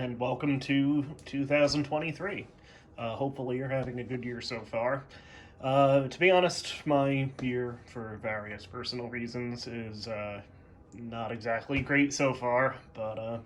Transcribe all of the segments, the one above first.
and welcome to 2023. Hopefully you're having a good year so far. To be honest, my year, for various personal reasons, is not exactly great so far, but I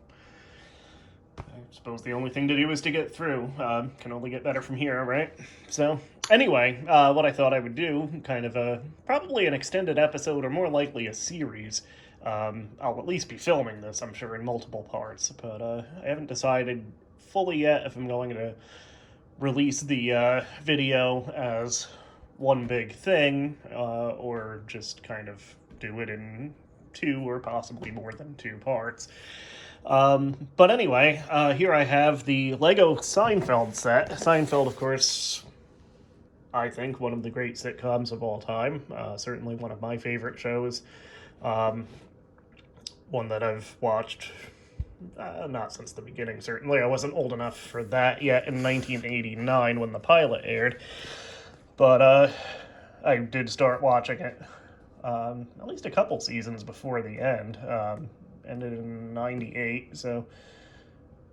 suppose the only thing to do is to get through. Can only get better from here, right? So, anyway, what I thought I would do, kind of probably an extended episode, or more likely a series. I'll at least be filming this, I'm sure, in multiple parts, but I haven't decided fully yet if I'm going to release the video as one big thing, or just kind of do it in two or possibly more than two parts. But anyway, here I have the Lego Seinfeld set. Seinfeld, of course, I think one of the great sitcoms of all time. Certainly one of my favorite shows. One that I've watched, not since the beginning, certainly. I wasn't old enough for that yet in 1989 when the pilot aired. But I did start watching it at least a couple seasons before the end. Ended in 98, so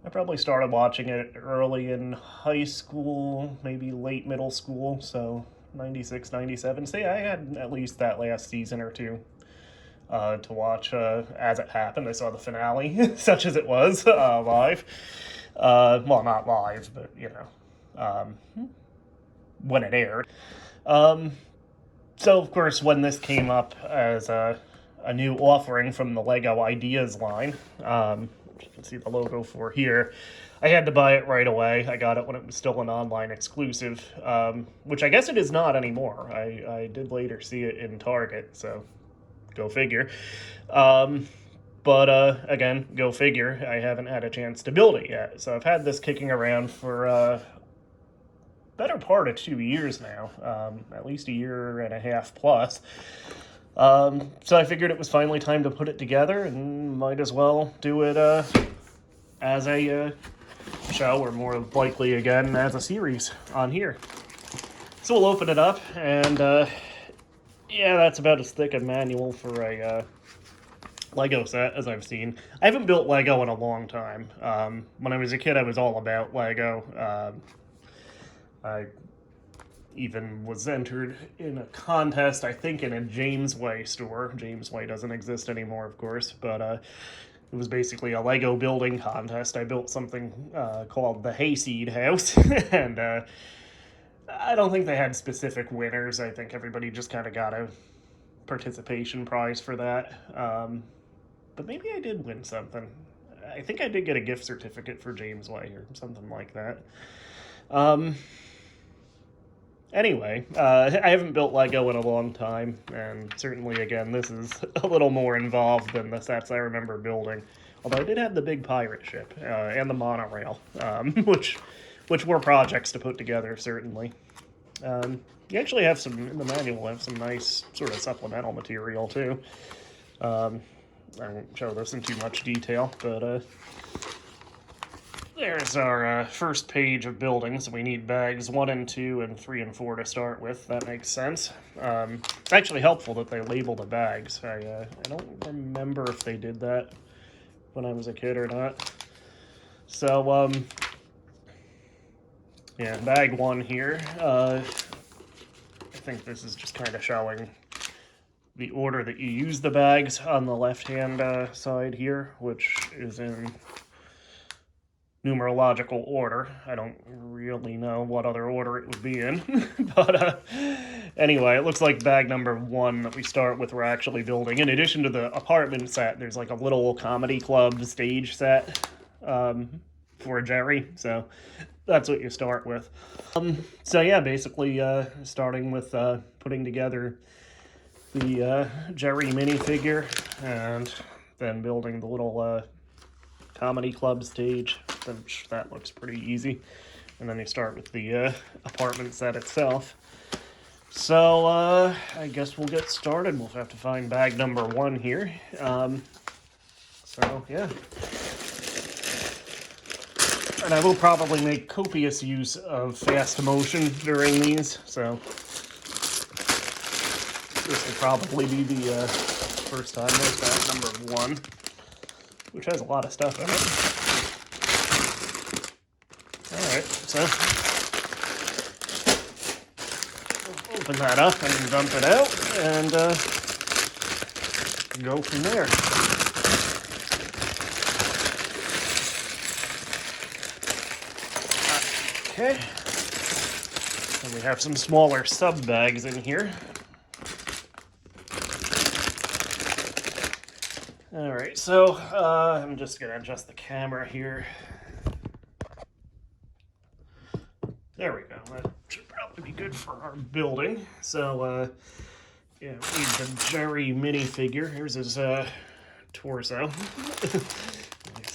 I probably started watching it early in high school, maybe late middle school, so 96, 97. So yeah, I had at least that last season or two to watch as it happened. I saw the finale, such as it was, live. Well, not live, but, you know, when it aired. So, of course, when this came up as a new offering from the Lego Ideas line, which you can see the logo for here, I had to buy it right away. I got it when it was still an online exclusive, which I guess it is not anymore. I did later see it in Target, so go figure. But again, go figure, I haven't had a chance to build it yet. So I've had this kicking around for better part of 2 years now, at least a year and a half plus. So I figured it was finally time to put it together, and might as well do it as a show, or more likely again as a series on here. So we'll open it up, and yeah, that's about as thick a manual for a Lego set as I've seen. I haven't built Lego in a long time. When I was a kid, I was all about Lego. I even was entered in a contest, I think in a Jamesway store. Jamesway doesn't exist anymore, of course, but it was basically a Lego building contest. I built something called the Hayseed House, and I don't think they had specific winners. I think everybody just kind of got a participation prize for that. But maybe I did win something. I think I did get a gift certificate for Jamesway or something like that. Anyway, I haven't built Lego in a long time, and certainly, again, this is a little more involved than the sets I remember building. Although I did have the big pirate ship, and the monorail, which were projects to put together, certainly. You actually have some, in the manual, have some nice sort of supplemental material, too. I won't show this in too much detail, but there's our first page of buildings. We need bags 1 and 2 and 3 and 4 to start with. That makes sense. It's actually helpful that they label the bags. I don't remember if they did that when I was a kid or not. So, yeah, bag 1 here. I think this is just kind of showing the order that you use the bags on the left-hand side here, which is in numerological order. I don't really know what other order it would be in, but anyway, it looks like bag number 1 that we start with we're actually building. In addition to the apartment set, there's like a little comedy club stage set for Jerry, so that's what you start with. So yeah, basically starting with putting together the Jerry minifigure, and then building the little comedy club stage, which that looks pretty easy. And then you start with the apartment set itself. So I guess we'll get started. We'll have to find bag number 1 here. So yeah. And I will probably make copious use of fast motion during these, so this will probably be the first time there's bag number 1, which has a lot of stuff in it. so we'll open that up and dump it out and go from there. Okay. And we have some smaller sub bags in here. All right, so I'm just gonna adjust the camera here. There we go. That should probably be good for our building. So, yeah, we need the Jerry minifigure. Here's his torso. His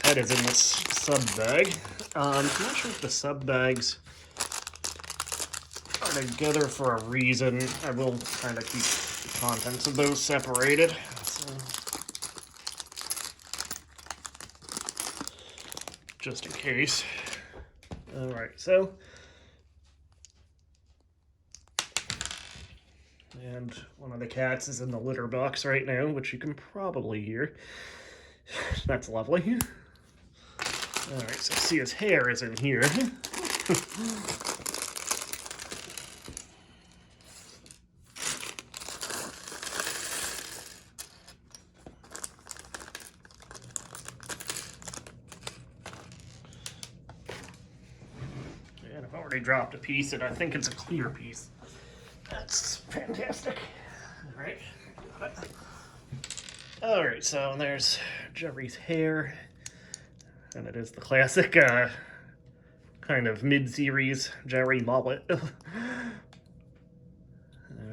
head is in this sub bag. I'm not sure if the sub bags are together for a reason. I will kind of keep the contents of those separated. So, just in case. All right, so. And one of the cats is in the litter box right now, which you can probably hear. That's lovely. All right, so see his hair is in here. And I've already dropped a piece, and I think it's a clear piece. That's fantastic. All right. All right, so there's Jerry's hair. And it is the classic kind of mid-series Jerry mullet. All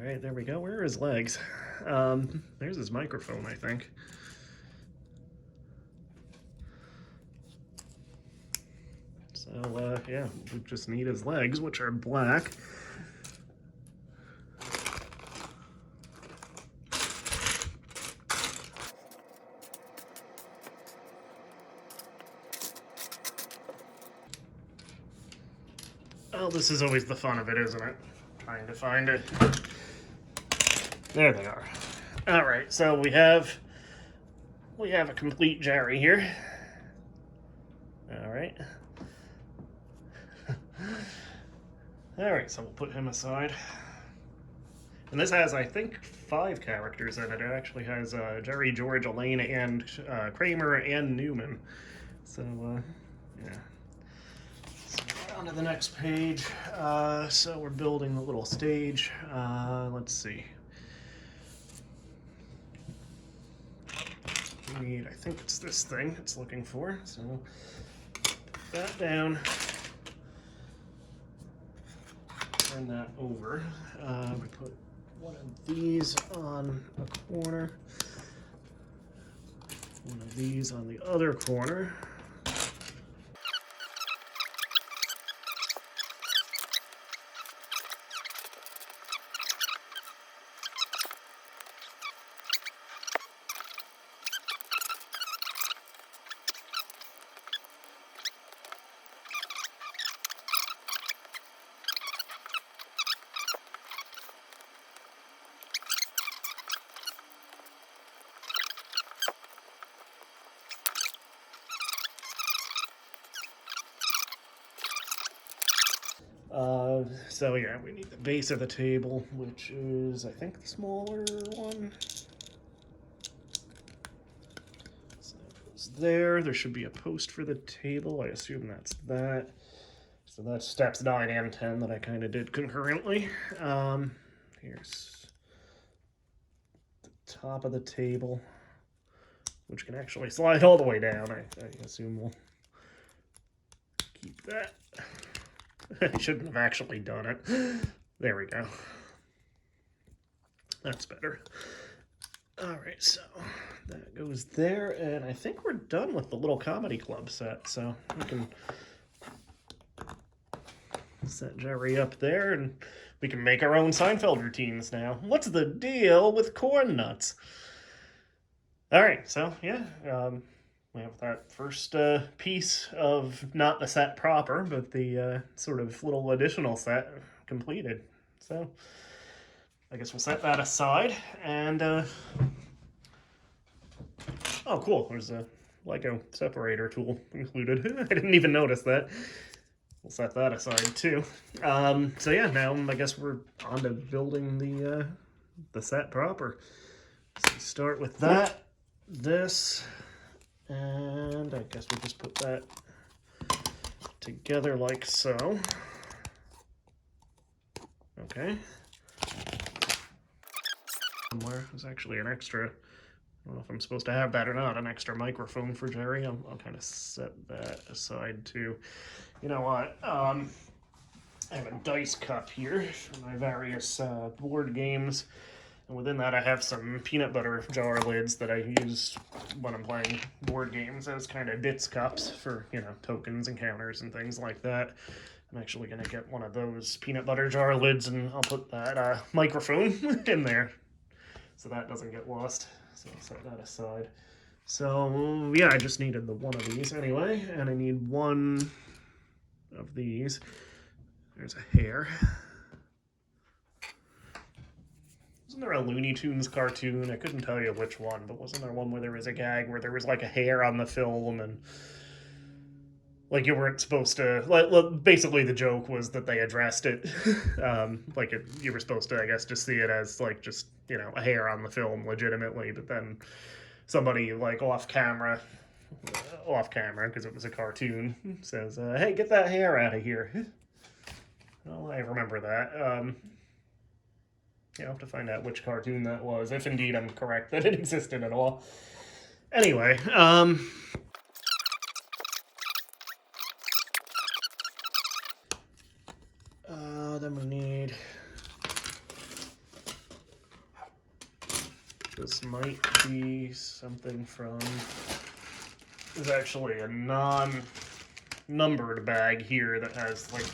right, there we go. Where are his legs? There's his microphone, I think. So, yeah, we just need his legs, which are black. Well, this is always the fun of it, isn't it? Trying to find it. There they are. All right, so we have a complete Jerry here. All right. All right, so we'll put him aside. And this has, I think, 5 characters in it. It actually has Jerry, George, Elaine, and Kramer, and Newman. So, yeah. On to the next page. So we're building the little stage. Let's see. We need, I think it's this thing it's looking for. So put that down. Turn that over. We put one of these on a corner. One of these on the other corner. So yeah, we need the base of the table, which is, I think, the smaller one. So that goes there. There should be a post for the table. I assume that's that. So that's steps 9 and 10 that I kind of did concurrently. Here's the top of the table, which can actually slide all the way down. I assume we'll keep that. I shouldn't have actually done it. There we go. That's better. All right, so that goes there, and I think we're done with the little comedy club set, so we can set Jerry up there, and we can make our own Seinfeld routines now. What's the deal with corn nuts? All right, so yeah, we have that first piece of not the set proper, but the sort of little additional set completed. So I guess we'll set that aside. And oh, cool! There's a Lego separator tool included. I didn't even notice that. we'll set that aside too. So yeah, now I guess we're on to building the set proper. So start with that, this, and I guess we'll just put that together like so. Okay. Somewhere there's actually an extra, I don't know if I'm supposed to have that or not, an extra microphone for Jerry. I'll kind of set that aside too. You know what? I have a dice cup here for my various board games. And within that, I have some peanut butter jar lids that I use when I'm playing board games as kind of bits cups for, you know, tokens and counters and things like that. I'm actually going to get one of those peanut butter jar lids and I'll put that microphone in there so that doesn't get lost. So I'll set that aside. So yeah, I just needed the one of these anyway, and I need one of these. There's a hair. Wasn't there a Looney Tunes cartoon? I couldn't tell you which one, but wasn't there one where there was a gag where there was like a hair on the film and like you weren't supposed to, like, basically the joke was that they addressed it. You were supposed to, I guess, just see it as like just, you know, a hair on the film legitimately, but then somebody like off camera, because it was a cartoon, says, hey, get that hair out of here. Well, I remember that. I'll have to find out which cartoon that was, if indeed I'm correct that it existed at all. Anyway, then we need, this might be something from, there's actually a non-numbered bag here that has like,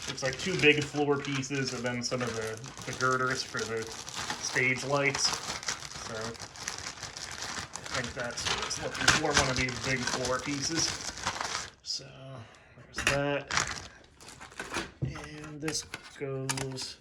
it's like 2 big floor pieces and then some of the girders for the stage lights. So I think that's what it's looking for, one of these big floor pieces. So there's that. And this goes,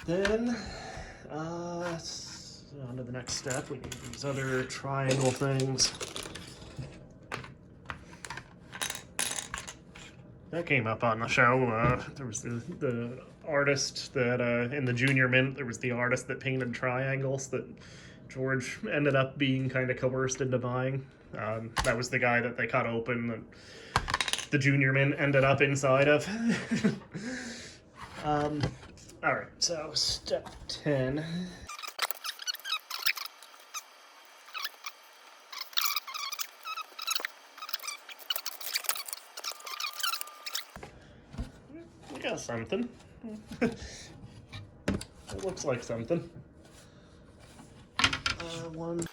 then on to the next step. We need these other triangle things. That came up on the show. There was the artist that in the Junior Mint, there was the artist that painted triangles that George ended up being kind of coerced into buying. That was the guy that they cut open that the Junior Mint ended up inside of. All right, so step 10. We got something. It looks like something. One.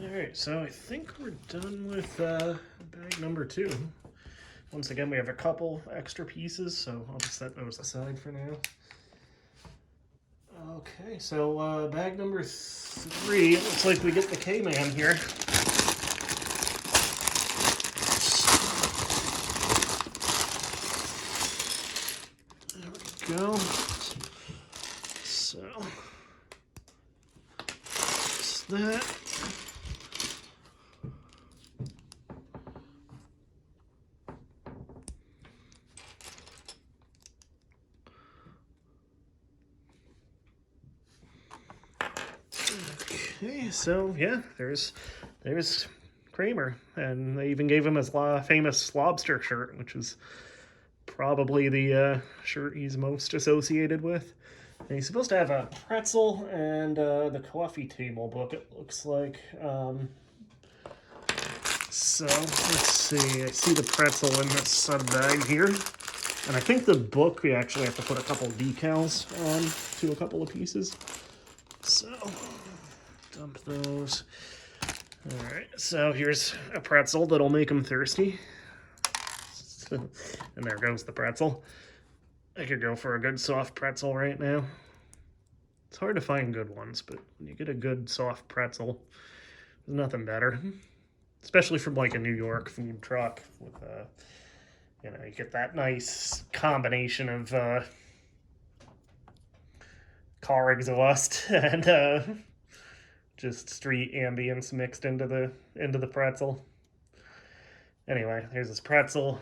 Alright, so I think we're done with bag number 2. Once again, we have a couple extra pieces, so I'll just set those aside for now. Okay, so bag number 3, it looks like we get the K-Man here. There we go. So, that's that. Okay, so yeah, there's Kramer, and they even gave him his famous lobster shirt, which is probably the shirt he's most associated with. And he's supposed to have a pretzel and the coffee table book, it looks like. So let's see. I see the pretzel in this sub bag here. And I think the book, we actually have to put a couple decals on to a couple of pieces. So, dump those. Alright, so here's a pretzel that'll make him thirsty. And there goes the pretzel. I could go for a good soft pretzel right now. It's hard to find good ones, but when you get a good soft pretzel, there's nothing better. Especially from like a New York food truck with you know, you get that nice combination of car exhaust and just street ambience mixed into the pretzel. Anyway, here's this pretzel.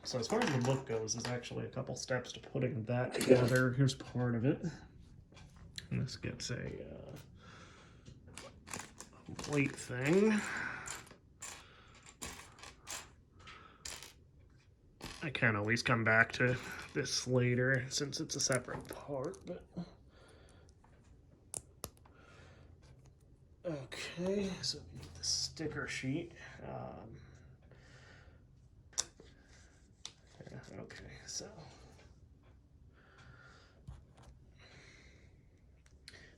So as far as the book goes, there's actually a couple steps to putting that together. Here's part of it. And this gets a plate thing. I can always come back to this later since it's a separate part, but okay, so we need the sticker sheet. Okay, so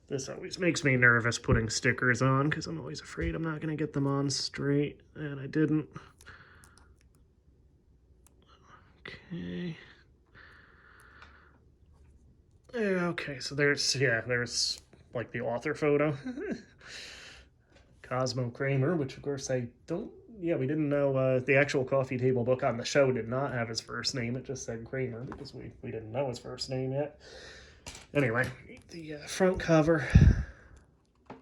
this always makes me nervous putting stickers on because I'm always afraid I'm not going to get them on straight, and I didn't. Okay. Okay, so there's like the author photo. Cosmo Kramer, which of course we didn't know, the actual coffee table book on the show did not have his first name. It just said Kramer because we didn't know his first name yet. Anyway, the front cover. I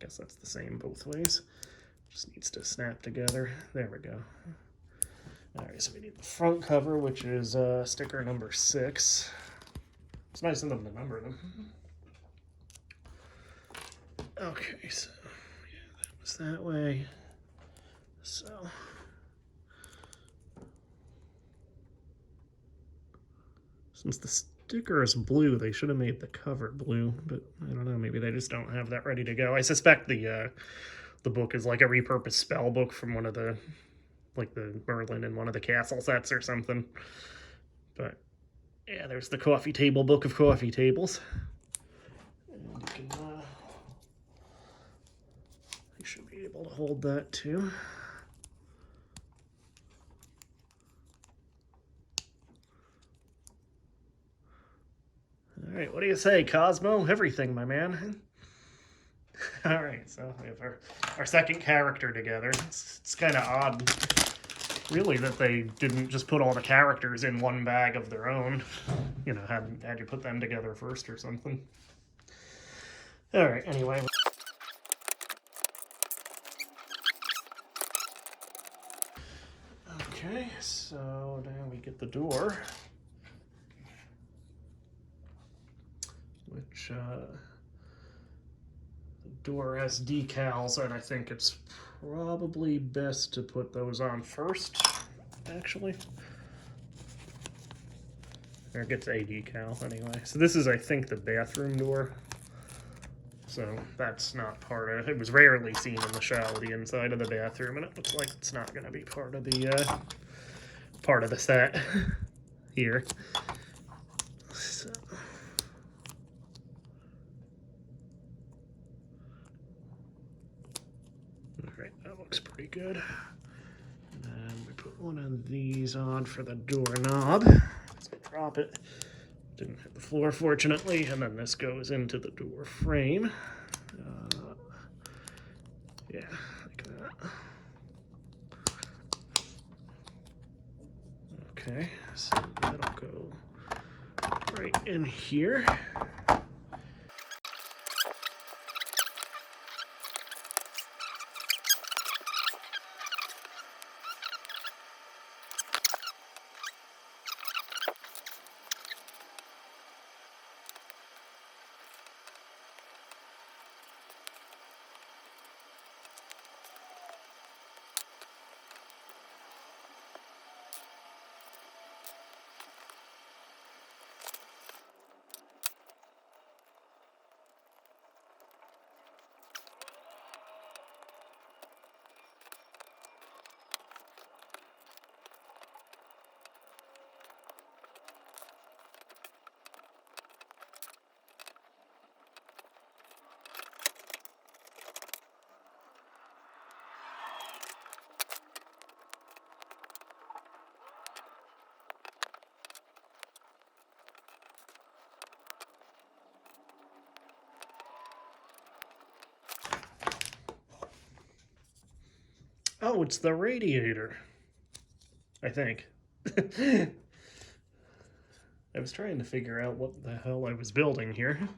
guess that's the same both ways. Just needs to snap together. There we go. Alright, so we need the front cover, which is sticker number 6. It's nice of them to number them. Okay, so yeah, that was that way. So since the sticker is blue, they should have made the cover blue, but I don't know, maybe they just don't have that ready to go. I suspect the book is like a repurposed spell book from one of the, like the Merlin in one of the castle sets or something. But yeah, there's the coffee table book of coffee tables. And you can, you should be able to hold that too. All right, what do you say, Cosmo? Everything, my man. All right, so we have our second character together. It's kind of odd, really, that they didn't just put all the characters in one bag of their own. You know, had you put them together first or something. All right, anyway. Okay, so now we get the door, which the door has decals, and I think it's probably best to put those on first, actually. Or it gets a decal anyway. So this is, I think, the bathroom door. So that's not part of it. It was rarely seen in the show, the inside of the bathroom, and it looks like it's not going to be part of the set here. So be good. And then we put one of these on for the doorknob. So drop it. Didn't hit the floor, fortunately. And then this goes into the door frame. Yeah, like that. Okay, so that'll go right in here. Oh, it's the radiator, I think. I was trying to figure out what the hell I was building here.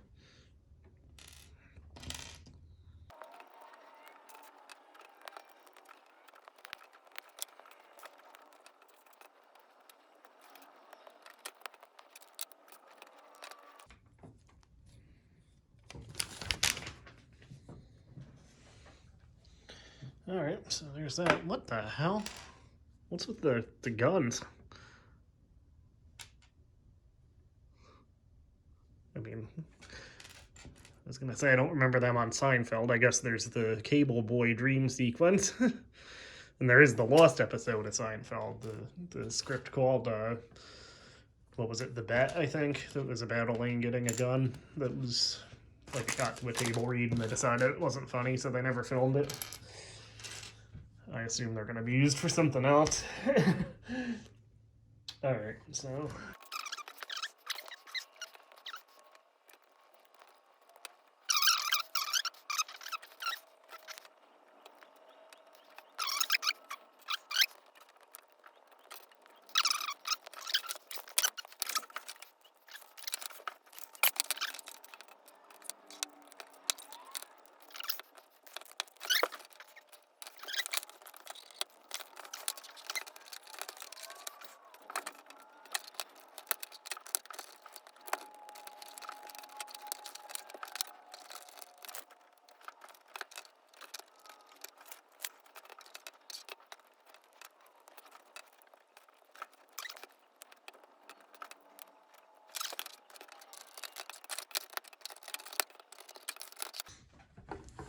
Alright, so there's that. What the hell? What's with the guns? I mean, I was gonna say I don't remember them on Seinfeld. I guess there's the Cable Boy dream sequence. And there is the lost episode of Seinfeld, the script called, what was it, The Bet, I think? That was about Elaine getting a gun that was, like, it got to a table read and they decided it wasn't funny, so they never filmed it. I assume they're going to be used for something else. Alright, so...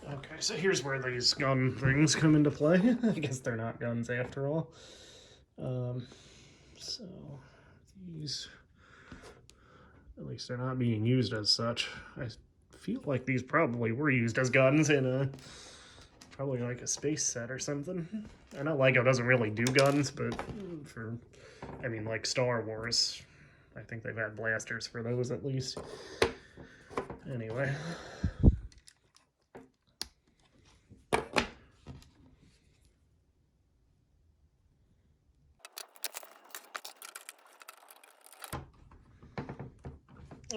Okay, so here's where these gun things come into play. I guess they're not guns after all. So these, at least they're not being used as such. I feel like these probably were used as guns in a, probably like a space set or something. I know LEGO doesn't really do guns, but for, I mean, like Star Wars, I think they've had blasters for those at least. Anyway.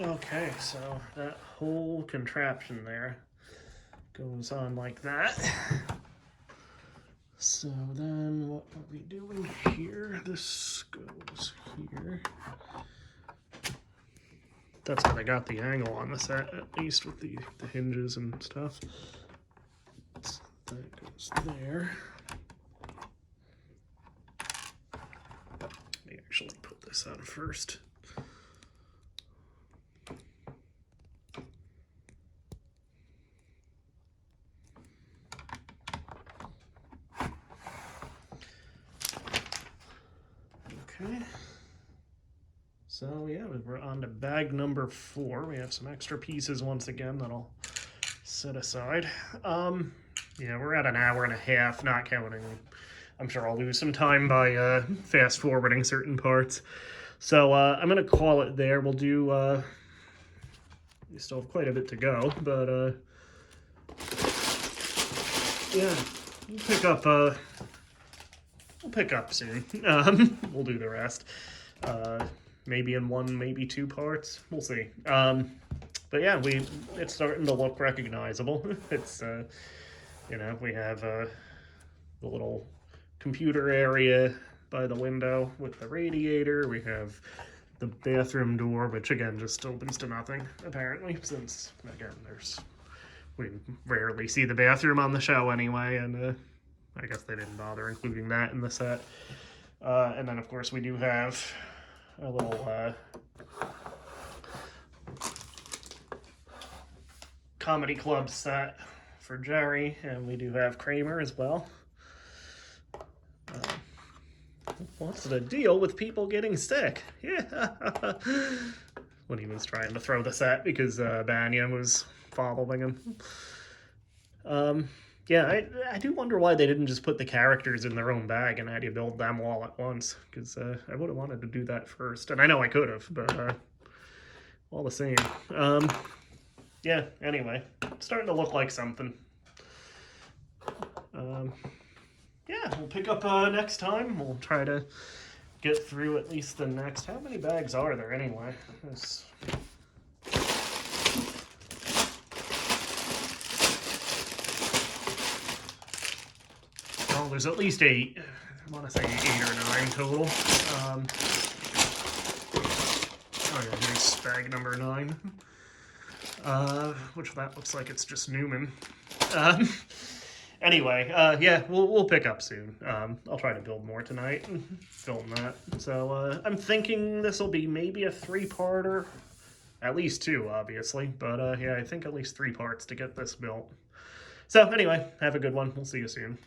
Okay, so that whole contraption there goes on like that. So then what are we doing here? This goes here. That's how I got the angle on the set, at least with the hinges and stuff. So that goes there. Let me actually put this on first. Okay. So yeah, we're on to bag number 4. We have some extra pieces once again that I'll set aside. Yeah, we're at an hour and a half, not counting. I'm sure I'll lose some time by fast forwarding certain parts. So I'm gonna call it there. We'll do. We still have quite a bit to go, but yeah, we'll pick up. We'll pick up soon. We'll do the rest. Maybe in one, maybe two parts. We'll see. But yeah, it's starting to look recognizable. It's you know, we have the little computer area by the window with the radiator. We have the bathroom door, which again just opens to nothing apparently, since again we rarely see the bathroom on the show anyway, and I guess they didn't bother including that in the set. And then of course we do have a little comedy club set for Jerry, and we do have Kramer as well. What's the deal with people getting sick? Yeah. When he was trying to throw the set because Banyan was following him. Yeah, I do wonder why they didn't just put the characters in their own bag and had you build them all at once, because I would have wanted to do that first. And I know I could have, but all the same. Yeah, anyway, starting to look like something. Yeah, we'll pick up next time. We'll try to get through at least the next. How many bags are there anyway? Well, there's at least 8. I want to say 8 or 9 total. Oh yeah, here's bag number 9. Which that looks like it's just Newman. Anyway, yeah, we'll pick up soon. I'll try to build more tonight and film that. So I'm thinking this will be maybe a 3-parter. At least 2, obviously. But yeah, I think at least 3 parts to get this built. So anyway, have a good one. We'll see you soon.